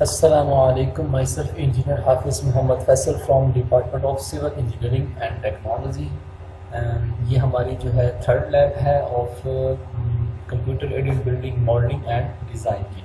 Assalamualaikum. Myself Engineer Hafiz Muhammad Faisal from Department of Civil Engineering and Technology. ये हमारी जो है third lab है of computer aided building modelling and design की।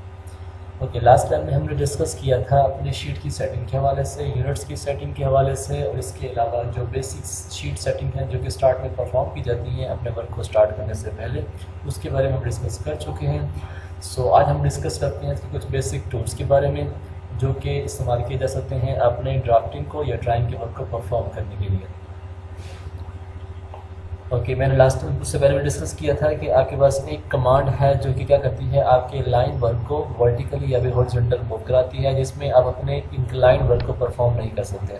Okay, last time में हमने discuss किया था अपने शीट की सेटिंग के हवाले से, यूनिट्स की सेटिंग के हवाले से, और इसके अलावा जो बेसिक शीट सेटिंग है जो कि स्टार्ट में परफॉर्म की जाती हैं अपने वर्क को स्टार्ट करने से पहले, उसके बारे में हम डिस्कस कर चुके हैं। सो आज हम डिस्कस करते हैं इसके कुछ बेसिक टूल्स के बारे में जो कि इस्तेमाल किए जा सकते हैं अपने ड्राफ्टिंग को या ड्राइंग के वर्क को परफॉर्म करने के लिए। ओके, मैंने लास्ट टाइम उससे पहले भी डिस्कस किया था कि आपके पास एक कमांड है जो कि क्या करती है, आपके लाइन वर्क को वर्टिकली या फिर हॉरिजॉन्टल मूव कराती है, जिसमें आप अपने इंक्लाइन वर्क को परफॉर्म नहीं कर सकते।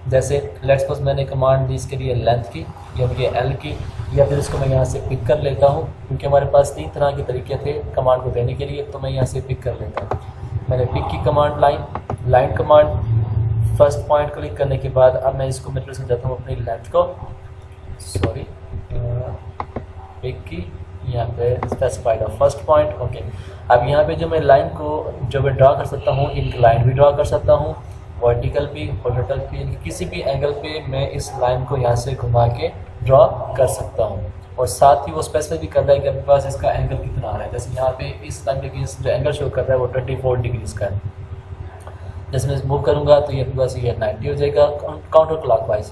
जैसे लेट्स सपोज मैंने कमांड दी इसके लिए लेंथ की या फिर एल की, या फिर इसको मैं यहाँ से पिक कर लेता हूँ क्योंकि हमारे पास 3 तरह के तरीके थे कमांड को देने के लिए, तो मैं यहाँ से पिक कर लेता हूँ। मैंने पिक की command line command first point click करने के बाद अब मैं इसको मेथड से जाता हूँ अपनी लेंथ को, सॉरी पिक की यहाँ पे स्पेसिफाइड फर्स्ट पॉइंट। ओके, अब यहाँ पे जो मैं लाइन को जो मैं ड्रा कर सकता हूँ, इंक्लाइन भी ड्रा कर सकता हूँ, वर्टिकल भी, हॉरिजॉन्टल भी, किसी भी एंगल पे मैं इस लाइन को यहाँ से घुमा के ड्रा कर सकता हूँ। और साथ ही वो स्पेसिफाई भी कर रहा है कि अपने पास इसका एंगल कितना आ रहा है। जैसे यहाँ पे इस लाइन के जो एंगल शो कर रहा है वो 24 डिग्रीज का है। जैसे मैं मूव करूँगा तो ये अपने पास ये 90 हो जाएगा काउंटर क्लॉकवाइज।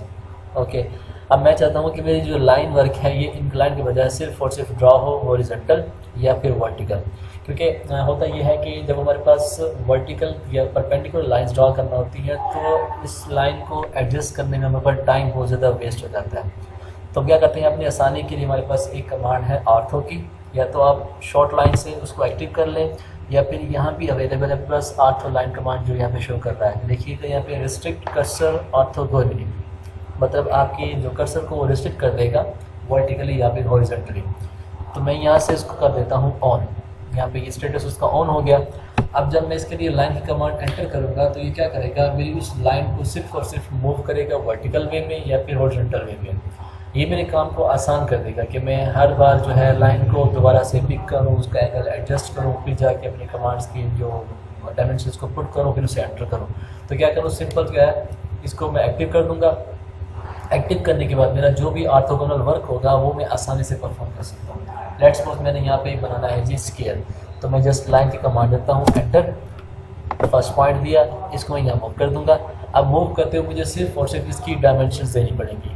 ओके, अब मैं चाहता हूँ कि मेरी जो लाइन वर्क है ये इंक्लाइन के बजाय सिर्फ और सिर्फ ड्रा हो हॉरिजॉन्टल या फिर वर्टिकल, क्योंकि होता ये है कि जब हमारे पास वर्टिकल या परपेंडिकुलर लाइंस ड्रा करना होती है तो इस लाइन को एडजस्ट करने में हमारे पास टाइम बहुत ज़्यादा वेस्ट हो जाता है। तो क्या करते हैं, अपनी आसानी के लिए हमारे पास एक कमांड है आर्थो की, या तो आप शॉर्ट लाइन से उसको एक्टिव कर लें या फिर यहाँ भी अवेलेबल है प्लस आर्थो लाइन कमांड जो यहाँ पे शो कर रहा है। देखिएगा यहाँ पे रिस्ट्रिक्ट कर्सर ऑर्थोगोनली, मतलब आपकी जो कर्सर को वो रिस्ट्रिक्ट कर देगा वर्टिकली या फिर हॉरिजॉन्टली। तो मैं यहाँ से इसको कर देता हूँ ऑन, यहाँ पे ये स्टेटस उसका ऑन हो गया। अब जब मैं इसके लिए लाइन की कमांड एंटर करूँगा तो ये क्या करेगा, मेरी उस लाइन को सिर्फ और सिर्फ मूव करेगा वर्टिकल वे में या फिर हॉरिजॉन्टल वे में। ये मेरे काम को आसान कर देगा कि मैं हर बार जो है लाइन को दोबारा से पिक करूँ, उसका एंगल एडजस्ट करूँ, फिर जाके अपनी कमांड्स की जो डायमेंशंस को पुट करूँ, फिर उसे एंटर करूँ। तो क्या करूँ, सिंपल क्या है, इसको मैं एक्टिव कर दूँगा। एक्टिव करने के बाद मेरा जो भी ऑर्थोगोनल वर्क होगा वो मैं आसानी से परफॉर्म कर सकता हूँ। लेट्स सपोज मैंने यहाँ पे बनाना है जी स्केयर, तो मैं जस्ट लाइन की कमांड देता हूँ एंटर, फर्स्ट पॉइंट दिया, इसको मैं यहाँ मूव कर दूँगा। अब मूव करते हुए मुझे सिर्फ और सिर्फ इसकी डायमेंशंस देनी पड़ेंगी,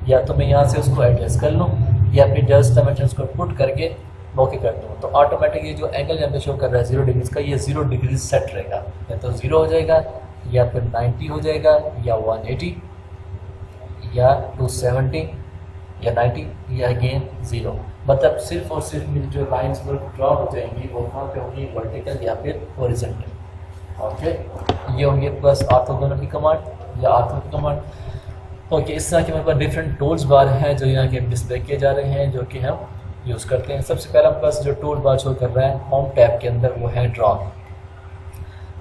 या तो मैं यहाँ से उसको एडजस्ट कर लूँ या फिर जस्ट डायमेंशंस को पुट करके ओके कर दूँ। तो ऑटोमेटिक ये जो एंगल यहाँ पे शो कर रहा है 0 डिग्रीज का, ये 0 डिग्रीज सेट रहेगा, या तो 0 हो जाएगा या फिर 90 हो जाएगा या 180 या 270 या 90 या अगेन 0। मतलब सिर्फ और सिर्फ मेरी जो लाइंस वर्क ड्रॉ हो जाएंगी वो कहाँ पे होंगी, वर्टिकल या फिर हॉरिजॉन्टल। ओके, ये होंगे प्लस ऑर्थोगोनल की कमांड या ऑर्थो की कमांड। ओके, इस तरह के हमारे पास डिफरेंट टूल्स बार हैं जो यहाँ के डिस्प्ले किए जा रहे हैं, जो कि हम यूज़ करते हैं। सबसे पहला प्लस जो टूल बार शो कर रहा है होम टैब के अंदर वो है ड्रॉ।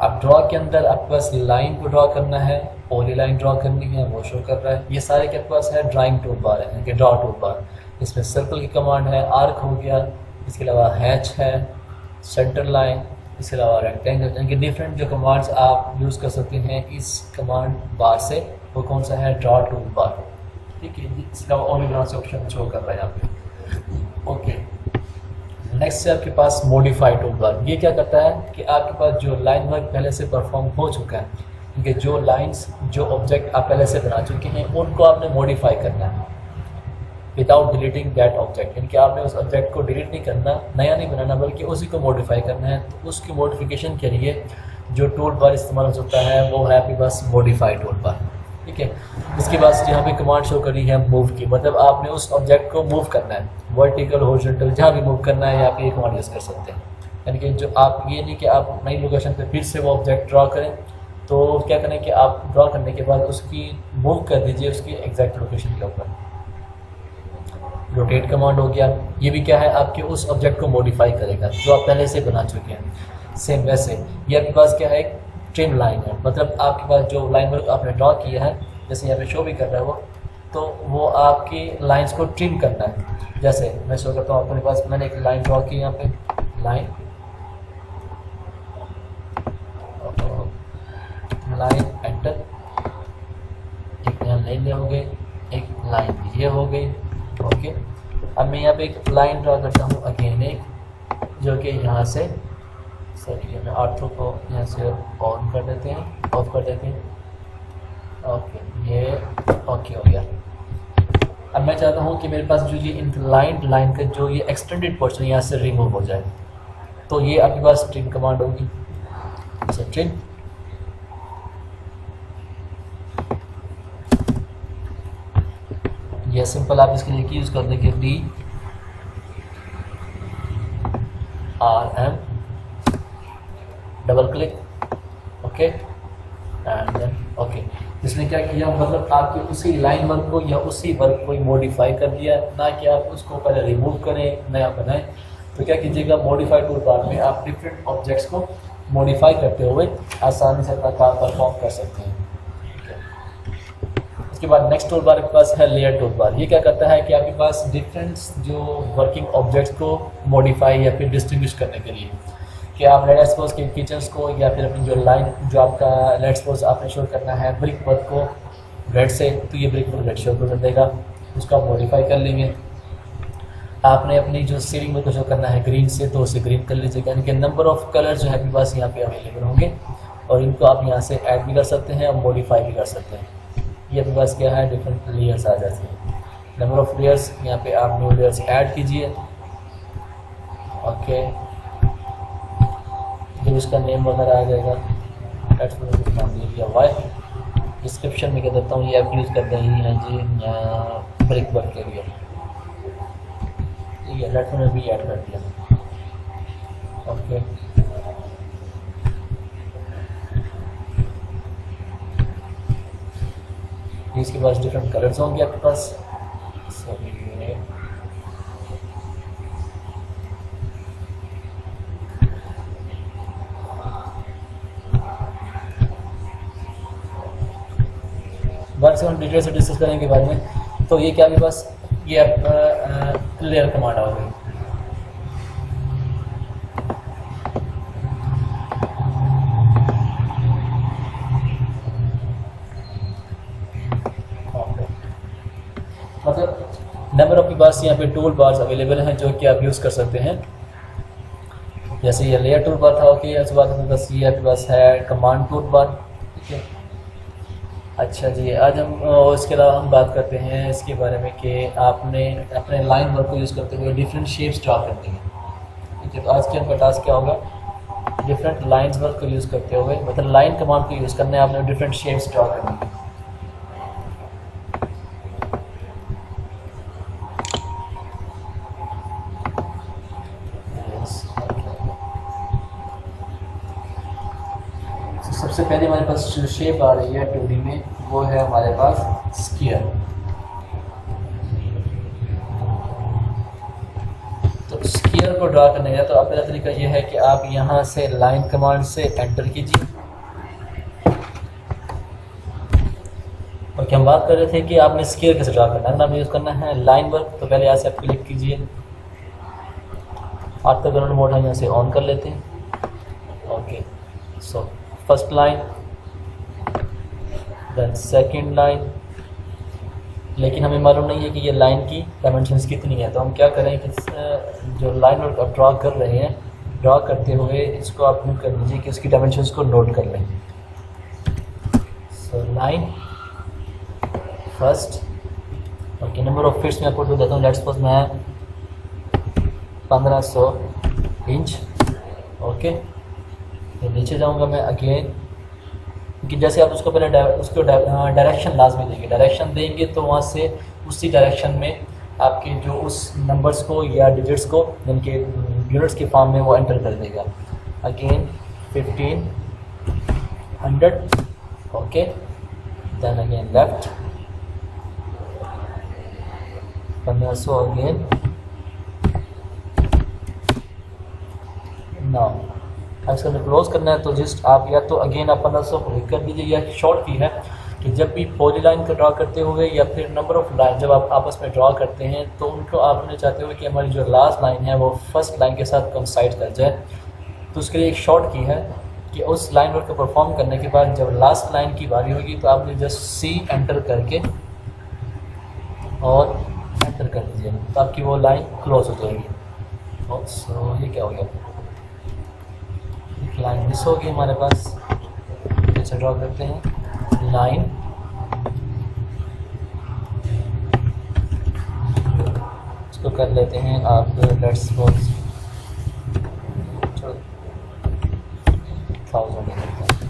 अब ड्रॉ के अंदर आपके पास लाइन को ड्रॉ करना है, पॉली लाइन ड्रॉ करनी है, वो शो कर रहा है। ये सारे के पास है ड्राइंग टूल बार है कि ड्रॉ टूल बार। इसमें सर्कल की कमांड है, आर्क हो गया, इसके अलावा हैच है, सेंटर लाइन, इसके अलावा रेक्टेंगल, यानी कि डिफरेंट जो कमांड्स आप यूज़ कर सकते हैं इस कमांड बार से, वो कौन सा है, ड्रॉ टूल बार। ठीक है, इसके अलावा और भी से ऑप्शन शो कर रहा है यहाँ पे। ओके, नेक्स्ट से आपके पास मॉडिफाई टूल बार। ये क्या करता है कि आपके पास जो लाइन वर्क पहले से परफॉर्म हो चुका है, क्योंकि जो लाइंस जो ऑब्जेक्ट आप पहले से बना चुके हैं उनको आपने मॉडिफाई करना है विदाउट डिलीटिंग दैट ऑब्जेक्ट, यानी कि आपने उस ऑब्जेक्ट को डिलीट नहीं करना, नया नहीं बनाना, बल्कि उसी को मॉडिफाई करना है। तो उसकी मॉडिफिकेशन के लिए जो टूल बार इस्तेमाल हो सकता है वो है आपके पास मॉडिफाई टूल बार। ठीक है, इसके बाद यहाँ पे कमांड शो करी है मूव की, मतलब आपने उस ऑब्जेक्ट को मूव करना है, वर्टिकल हॉरिजॉन्टल जहाँ भी मूव करना है आप ये कमांड यूज़ कर सकते हैं। यानी कि जो आप ये नहीं कि आप नई लोकेशन पे फिर से वो ऑब्जेक्ट ड्रॉ करें, तो क्या करें कि आप ड्रॉ करने के बाद उसकी मूव कर दीजिए उसकी एग्जैक्ट लोकेशन के ऊपर। रोटेट कमांड हो गया, ये भी क्या है, आपके उस ऑब्जेक्ट को मॉडिफाई करेगा जो आप पहले से बना चुके हैं। सेम वैसे ये आपके पास क्या है, एक ट्रिम लाइन है, मतलब आपके पास जो लाइन वर्क आपने ड्रॉ किया है, जैसे यहाँ पे शो भी कर रहा है वो, तो वो आपकी लाइंस को ट्रिम करना है। जैसे मैं शो करता हूँ अपने पास, मैंने एक लाइन ड्रॉ की यहाँ पे, लाइन लाइन एंटर, एक यहाँ लाइन हो गई, एक लाइन ये हो गई। ओके, अब मैं यहाँ पे एक लाइन ड्रा करता हूँ अगेन एक, जो कि यहाँ से सॉरी मैं आर्थो को यहाँ से ऑन कर देते हैं, ऑफ कर देते हैं। ओके, ये ओके हो गया। अब मैं चाहता हूँ कि मेरे पास जो ये इंक्लाइंड लाइन का जो ये एक्सटेंडेड पोर्शन यहाँ से रिमूव हो जाए, तो ये आपके पास ट्रिम कमांड होगी। अच्छा, ट्रिम, ये सिंपल आप इसके लिए यूज़ कर देंगे DRM, double click, okay and then okay. इसने क्या किया, मतलब आपके उसी लाइन वर्क को या उसी वर्क को मॉडिफाई कर दिया, ना कि आप उसको पहले रिमूव करें नया बनाएं। तो क्या कीजिएगा, मॉडिफाई टूल बार में आप डिफरेंट ऑब्जेक्ट्स को मॉडिफाई करते हुए आसानी से अपना काम परफॉर्म कर सकते हैं। इसके बाद नेक्स्ट टूल बार के पास है लेयर टूल बार। ये क्या करता है कि आपके पास डिफरेंट जो वर्किंग ऑब्जेक्ट्स को मॉडिफाई या फिर डिस्टिंग्विश करने के लिए, कि आप लेट्स सपोज के फीचर्स को या फिर अपनी जो लाइन जो आपका लेट्स सपोज आपने शो करना है ब्रिक वर्क को रेड से, तो ये ब्रिक वर्क रेड शो कर देगा, उसको आप मॉडिफाई कर लेंगे। आपने अपनी जो सीलिंग वर्क को शो करना है ग्रीन से, तो उसे ग्रीन कर लीजिएगा। यानी कि नंबर ऑफ कलर जो है आपके पास यहाँ पे अवेलेबल होंगे और इनको आप यहाँ से ऐड भी कर सकते हैं और मॉडिफाई भी कर सकते हैं। ये आपके पास क्या है, डिफरेंट लेयर्स आ जाते हैं। नंबर ऑफ लेयर्स, यहाँ पे आप न्यू लेयर्स ऐड कीजिए। ओके, जब इसका नेम वगैरह आ जाएगा, नाम दे दिया वाई। डिस्क्रिप्शन में क्या देता हूँ, ये आप यूज़ करते हैं जी ब्रिक वर्क के लिए, ठीक है। लेट में भी ऐड कर दिया। ओके, इसके पास डिफरेंट कलर्स होंगे आपके पास। सॉरी, बात से हम डिटेल से डिस्कस करेंगे बाद में। तो ये क्या, आपके पास ये आप लेयर कमांड आ गई। मतलब नंबर ऑफ के पास यहाँ पे टूल बार्स अवेलेबल हैं जो कि आप यूज़ कर सकते हैं। जैसे ये लेयर टूल बार था, ओके। उसके बाद आपके पास ये आपके पास है कमांड टूल बार, ठीक है। अच्छा जी, आज हम इसके अलावा हम बात करते हैं इसके बारे में कि आपने अपने लाइन वर्क को यूज़ करते हुए डिफरेंट शेप्स ड्रा करनी है, ठीक है। तो आज के आपका टास्क क्या होगा, डिफरेंट लाइंस वर्क को यूज़ करते हुए, मतलब लाइन कमांड को यूज़ करना है आपने, डिफरेंट शेप्स ड्रा करनी है। सबसे पहले हमारे पास जो शेप आ रही है 2D में, वो है हमारे पास स्फीयर। तो स्फीयर को ड्रा करने का तो अब पहला तरीका ये है कि आप यहाँ से लाइन कमांड से एंटर कीजिए। और क्या हम बात कर रहे थे कि आपने स्फीयर कैसे ड्रा करना है, नाम यूज़ करना है लाइन वर्क। तो पहले यहाँ से आप क्लिक कीजिए, ऑर्थोगोनल मोड हम यहाँ से ऑन कर लेते हैं। Okay, so first line, then second line. लेकिन हमें मालूम नहीं है कि ये लाइन की डायमेंशंस कितनी है, तो हम क्या करें कि जो लाइन आप ड्रा कर रहे हैं, ड्रा करते हुए इसको आप नोट कर लीजिए कि उसकी डायमेंशंस को नोट कर लें। So line first, okay. Number of feets में आपको तो देता हूँ, लेट्स सपोज मैं 1500 इंच, ओके। तो नीचे जाऊंगा मैं अगेन, क्योंकि जैसे आप उसको पहले उसको डायरेक्शन लाजमी देंगे। डायरेक्शन देंगे तो वहाँ से उसी डायरेक्शन में आपके जो उस नंबर्स को या डिजिट्स को जिनके यूनिट्स के फॉर्म में वो एंटर कर देगा। Again 1500, okay. Then again left 1500 again. Now अब इसका क्लोज करना है तो जस्ट आप या तो अगेन आप 1500 क्लिक कर दीजिए, या शॉर्ट की है कि जब भी पॉली लाइन को ड्रा करते हुए या फिर नंबर ऑफ लाइन जब आप आपस में ड्रा करते हैं तो उनको आपने चाहते हुए कि हमारी जो लास्ट लाइन है वो फर्स्ट लाइन के साथ कंसाइड कर जाए, तो उसके लिए एक शॉर्ट की है कि उस लाइन वर्क को परफॉर्म करने के बाद जब लास्ट लाइन की बारी होगी तो आपने जस्ट सी एंटर करके और एंटर कर दीजिए, तो आपकी वो लाइन क्लोज हो जाएगी। और सो ये क्या हो गया, एक लाइन मिस होगी हमारे पास। जैसे ड्रॉ करते हैं लाइन, इसको कर लेते हैं आप लेट्स सपोज 1000 ले लेते हैं।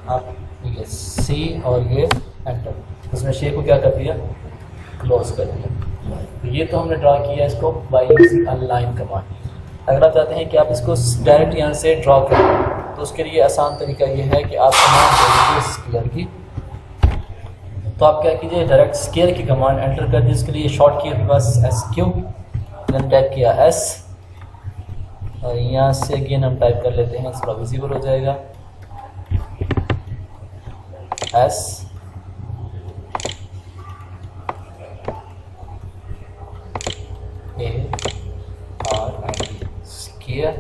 आप ये सी और ये एंटर, उसमें शेप को क्या कर दिया, क्लोज कर दिया। तो ये तो हमने ड्रा किया इसको बाय यूजिंग अलाइन कमांड। अगर आप चाहते हैं कि आप इसको डायरेक्ट यहाँ से ड्रा करें तो उसके लिए आसान तरीका ये है कि आप कमांड दे दीजिए स्केयर की। तो आप क्या कीजिए, डायरेक्ट स्केयर की कमांड एंटर कर दीजिए। इसके लिए शॉर्ट की आपके पास SQ, देन टाइप किया S, और यहाँ से अगेन हम टाइप कर लेते हैं, थोड़ा विजिबल हो जाएगा, S A R N D square,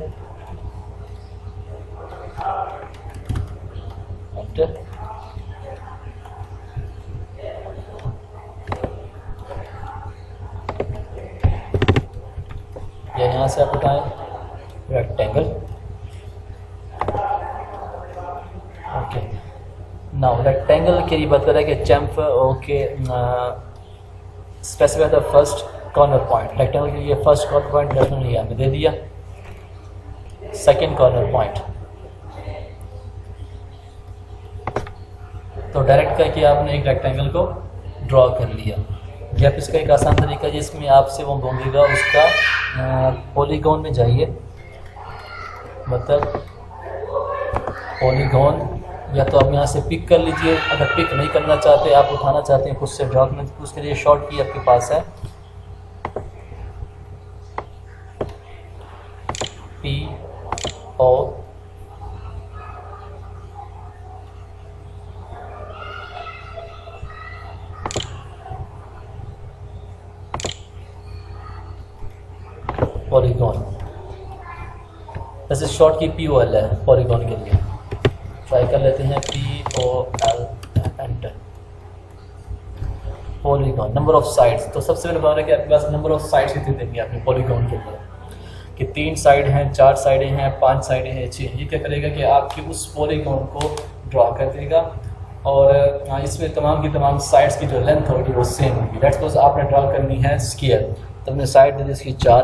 enter. या यहाँ से आप उठाएं रेक्टेंगल, ओके। नाउ रेक्टेंगल के लिए बात कर रहा है कि चैम्फ, okay, specify the first corner point. Rectangle के लिए फर्स्ट कॉर्नर पॉइंट डेफिनेटली यहाँ पे दे दिया, सेकंड कॉर्नर पॉइंट। तो डायरेक्ट करके आपने एक रेक्टेंगल को ड्रॉ कर लिया। या फिर इसका एक आसान तरीका जिसमें आपसे वो बोलेगा उसका पॉलीगॉन में जाइए, मतलब पॉलीगॉन, या तो आप यहाँ से पिक कर लीजिए। अगर पिक नहीं करना चाहते, आप उठाना चाहते हैं खुद से ड्रॉ करना, तो उसके लिए शॉर्ट की आपके पास है PO, पॉलीगॉन। वैसे शॉर्ट की POL है पॉलीगॉन के लिए। ट्राई कर लेते हैं POL, enter. Polygon, number of sides. तो सबसे पहले बात है कि आपके पास नंबर ऑफ साइड्स कितनी देंगे आपने पॉलीगॉन के लिए, कि 3 साइड हैं, 4 साइडें हैं, 5 साइडें हैं, 6। ये क्या करेगा कि आपके उस पॉलीगॉन को ड्रॉ कर देगा, और इसमें तमाम की तमाम साइड्स की जो लेंथ होगी वो सेम होगी। लेट्स सपोज आपने ड्रॉ करनी है स्क्वायर, तो हमने साइड दे दी इसकी 4,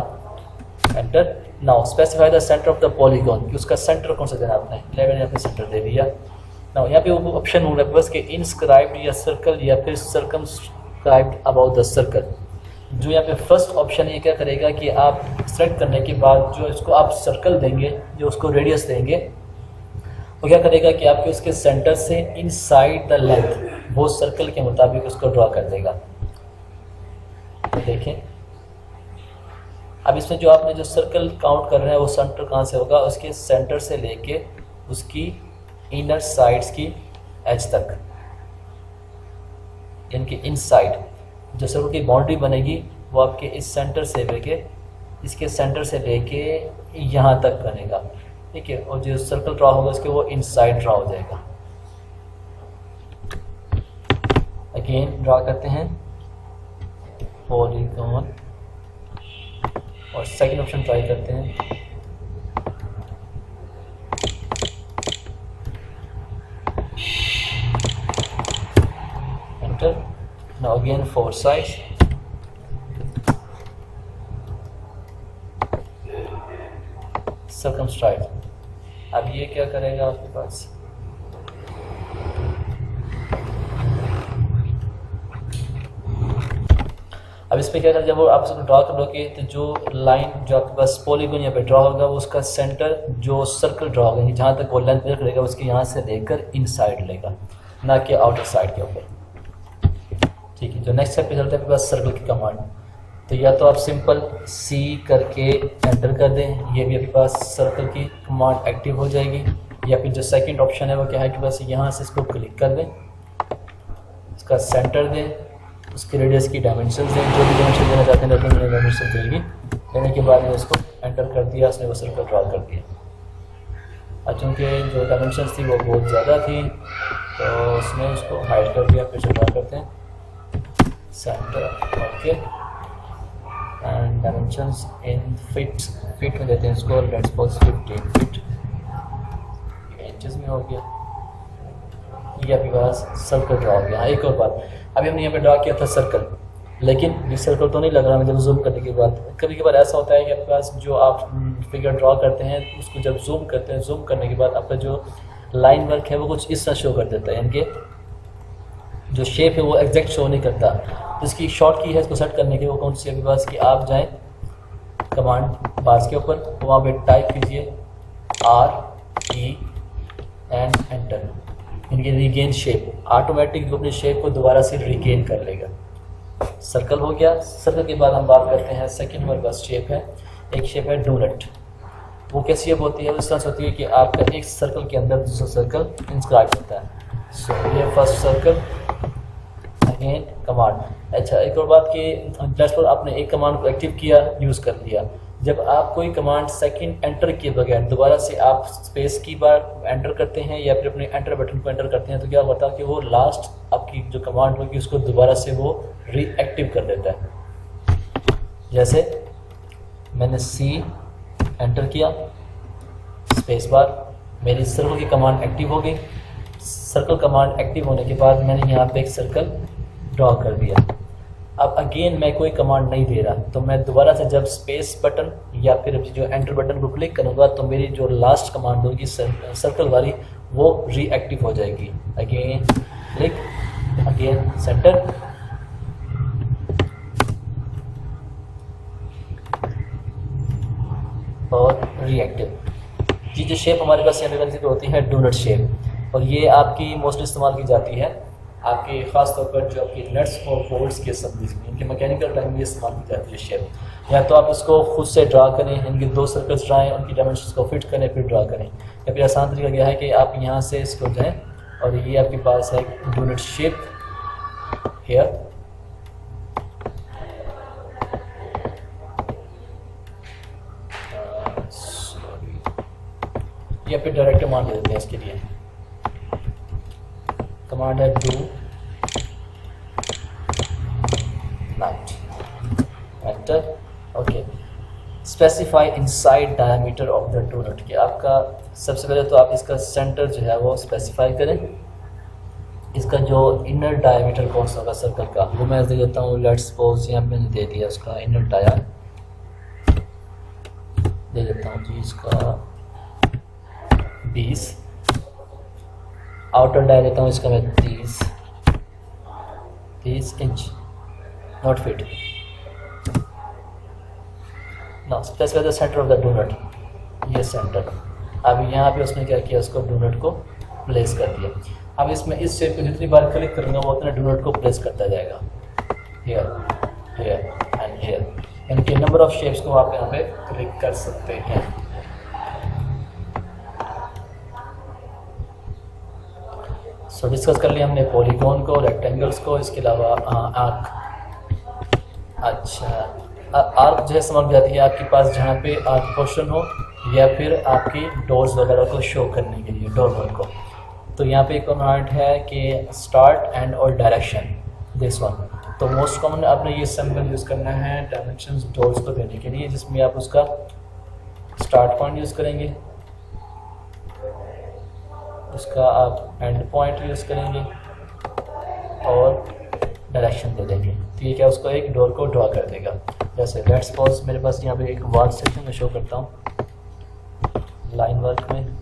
enter. Now specify the centre of the polygon, कि उसका सेंटर कौन सा देना आपने, 11 यहाँ पे सेंटर दे दिया। नाउ यहाँ पे वो ऑप्शन हो रहा है बस कि इनस्क्राइब्ड या सर्कल या फिर सर्कमस्क्राइब्ड अबाउट द सर्कल। जो यहाँ पे फर्स्ट ऑप्शन ये क्या करेगा कि आप सेलेक्ट करने के बाद जो इसको आप सर्कल देंगे, जो उसको रेडियस देंगे, वो क्या करेगा कि आपके उसके सेंटर से इनसाइड द लेंथ वो सर्कल के मुताबिक उसको ड्रॉ कर देगा। तो देखें अब इसमें जो आपने जो सर्कल काउंट कर रहे हैं वो सेंटर कहाँ से होगा, उसके सेंटर से लेके उसकी इनर साइड्स की एज तक, यानी कि इनसाइड जो सर्कल की बाउंड्री बनेगी वो आपके इस सेंटर से लेके इसके सेंटर से लेके यहाँ तक बनेगा, ठीक है। और जो सर्कल ड्रा होगा उसके वो इनसाइड ड्रा हो जाएगा। अगेन ड्रा करते हैं पॉलीगॉन, और सेकंड ऑप्शन ट्राई करते हैं, enter. Now again 4 sides, circumscribe. अब ये क्या करेगा आपके पास, अब इस पर क्या करें, जब वो आप इसको ड्रा करोगे तो जो लाइन जो आपके पास पॉलीगॉन यहाँ पे ड्रा होगा वो उसका सेंटर जो सर्कल ड्रा होगा जहाँ तक वो लेंथ मेजर करेगा उसके यहाँ से लेकर इनसाइड लेगा, ना कि आउटर साइड के ऊपर, ठीक है। जो नेक्स्ट स्टेप पे चलता है आपके पास सर्कल की कमांड। तो या तो आप सिंपल C करके एंटर कर दें, ये भी आपके पास सर्कल की कमांड एक्टिव हो जाएगी। या फिर जो सेकंड ऑप्शन है वो क्या है कि बस यहाँ से इसको क्लिक कर दें, इसका सेंटर दें, उसके रेडियस की डायमेंशन दें, जो भी डायमेंशन देना चाहते हैं डायमेंशन देंगे। देने के बाद में इसको एंटर कर दिया, उसने वो सर्कल ड्रा कर दिया। और चूँकि जो डायमेंशन थी वो बहुत ज़्यादा थी तो उसने उसको हाइड कर दिया। फिर से ड्रा करते हैं centre, okay, and dimensions in feet में देते हैं इसको, लेट्स सपोज 15 फीट, इंचेस में हो गया। ये आपके पास सर्कल ड्रा हो गया। एक और बात, अभी हमने यहाँ पे ड्रा किया था सर्कल, लेकिन ये सर्कल तो नहीं लग रहा मुझे जूम करने के बाद। कभी कभार ऐसा होता है कि आपके पास जो आप फिगर ड्रा करते हैं उसको जब जूम करते हैं, जूम करने के बाद आपका जो लाइन वर्क है वो कुछ इस तरह शो कर देता है, यानी कि जो शेप है वो एग्जैक्ट शो नहीं करता। तो इसकी शॉर्ट की है इसको सेट करने के, वो कौन सी आपके पास कि आप जाएँ कमांड बार्स के ऊपर, वहाँ पे टाइप कीजिए RE एंड एंटर, इनके रिगेन शेप, ऑटोमेटिक वो अपनी शेप को दोबारा से रिगेन कर लेगा। सर्कल हो गया। सर्कल के बाद हम बात करते हैं सेकंड हमारे पास शेप है, एक शेप है डोनट। वो कैसी शेप होती है? उस तरह से होती है कि आपका एक सर्कल के अंदर दूसरा सर्कल इंस्क्राइब होता है। सो ये फर्स्ट सर्कल, अगेन कमांड। अच्छा, एक और बात कि जस्ट पर आपने एक कमांड को एक्टिव किया, यूज़ कर लिया, जब आप कोई कमांड सेकंड एंटर किए बगैर दोबारा से आप स्पेस की बार एंटर करते हैं या फिर अपने एंटर बटन को एंटर करते हैं तो क्या होता है कि वो लास्ट आपकी जो कमांड होगी उसको दोबारा से वो रीएक्टिव कर देता है। जैसे मैंने C एंटर किया, स्पेस बार, मेरी सर्कल की कमांड एक्टिव हो गई। सर्कल कमांड एक्टिव होने के बाद मैंने यहाँ पे एक सर्कल ड्रॉ कर दिया। अब अगेन मैं कोई कमांड नहीं दे रहा, तो मैं दोबारा से जब स्पेस बटन या फिर जो एंटर बटन को क्लिक करूँगा तो मेरी जो लास्ट कमांड होगी सर्कल वाली वो रीएक्टिव हो जाएगी। अगेन क्लिक, अगेन सेंटर, और रीएक्टिव। ये जो शेप हमारे पास यहाँ पे होती है डोनट शेप, और ये आपकी मोस्टली इस्तेमाल की जाती है आपके ख़ास तौर पर जो आपकी नट्स और बोल्ट्स के असेंबलीज में, इनके मैकेनिकल टाइम में इस्तेमाल की जाती है शेप। या तो आप इसको खुद से ड्रा करें, इनके 2 सर्कल्स ड्राएँ, उनकी डायमेंशंस को फिट करें फिर ड्रा करें, या फिर आसान तरीका यह है कि आप यहाँ से इसको जाएँ और ये आपके पास है डोनट शेप हेयर, या फिर डायरेक्ट कमांड दे देते हैं। इसके लिए कमांड है donut, enter, okay. Specify inside diameter of the donut, कि आपका सबसे पहले तो आप इसका सेंटर जो है वो स्पेसिफाई करें। इसका जो इनर डायमीटर कौन सा होगा सर्कल का वो मैं दे देता हूँ। लेट्स सपोज यहाँ मैंने दे दिया उसका इनर डाया दे देता हूँ जी, इसका 20। आउटर डाया देता हूँ इसका मैं 30 inch, not feet. Now specify the centre of the donut, ये सेंटर। अब यहाँ पे उसने क्या किया, उसको डोनट को प्लेस कर दिया। अब इसमें इस शेप को जितनी बार क्लिक करूँगा वो उतना डोनट को प्लेस करता जाएगा, हेयर हेयर एंड हेयर, यानी कि नंबर ऑफ शेप्स को आप यहाँ पे क्लिक कर सकते हैं। सो डिस्कस कर लिया हमने पॉलीगॉन को, रेक्टेंगल्स को, इसके अलावा आर्क। अच्छा, आर्क जो है समझ जाती है आपके पास जहाँ पे आर्क पोर्शन हो या फिर आपकी डोर्स वगैरह को शो करने के लिए डोर वर्क को। तो यहाँ पे एक कमांड है कि स्टार्ट एंड और डायरेक्शन, दिस वन। तो मोस्ट कॉमन आपने ये सिंबल यूज़ करना है डायमेंशंस डोर्स को देने के लिए, जिसमें आप उसका स्टार्ट पॉइंट यूज़ करेंगे, उसका आप एंड पॉइंट यूज़ करेंगे और डायरेक्शन दे देंगे। तो ये क्या उसको एक डोर को ड्रॉ कर देगा। जैसे लेट्स सपोज मेरे पास यहाँ पे एक वॉल सेक्शन में शो करता हूँ लाइन वर्क में।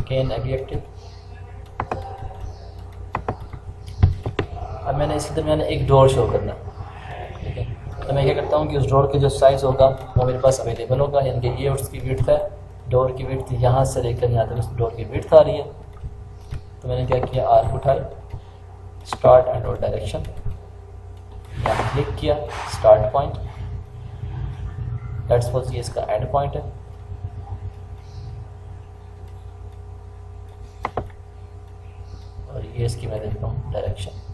Again adjective, इसके दरमियान एक डोर शो करना, ठीक है। तो मैं क्या करता हूँ कि उस डोर के जो साइज़ होगा वो मेरे पास अवेलेबल होगा, यानी कि ये उसकी विड्थ है, डोर की विड्थ यहाँ से लेकर यहाँ तक उस डोर की विड्थ आ रही है। तो मैंने क्या किया, आर्क उठाई, स्टार्ट एंड डोर डायरेक्शन, यहाँ क्लिक किया, स्टार्ट पॉइंट, लेट्स सपोज ये इसका एंड पॉइंट है, और ये इसकी मैं देख रहा हूँ डायरेक्शन।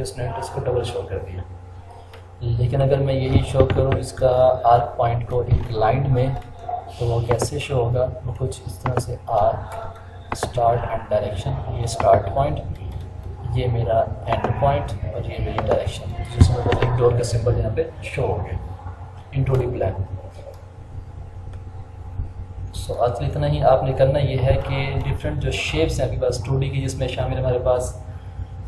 उसने इसको डबल शो कर दिया। लेकिन अगर मैं यही शो करूँ इसका आर्क पॉइंट को इंक्लाइंड में, तो वो कैसे शो होगा, वो कुछ इस तरह से, आर्क, स्टार्ट एंड डायरेक्शन, ये स्टार्ट पॉइंट, ये मेरा एंड पॉइंट, और ये मेरी डायरेक्शन, जिसमें मतलब एक डोर का सिंबल यहाँ पे शो हो गया इन 2D प्लान। सो आखिर इतना ही आपने करना ये है कि डिफरेंट जो शेप्स हैं आपके पास 2D की, जिसमें शामिल हमारे पास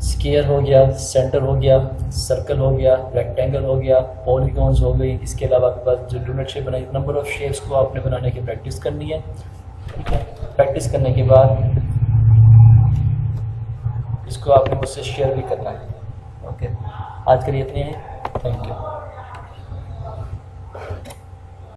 स्केयर हो गया, सेंटर हो गया, सर्कल हो गया, रेक्टेंगल हो गया, पॉलीगॉन्स हो गई, इसके अलावा आपके पास जो डोनट शेप बनाई, नंबर ऑफ शेप्स को आपने बनाने की प्रैक्टिस करनी है, ठीक है। प्रैक्टिस करने के बाद इसको आपने मुझसे शेयर भी करना है। ओके, आज के लिए इतने हैं, थैंक यू।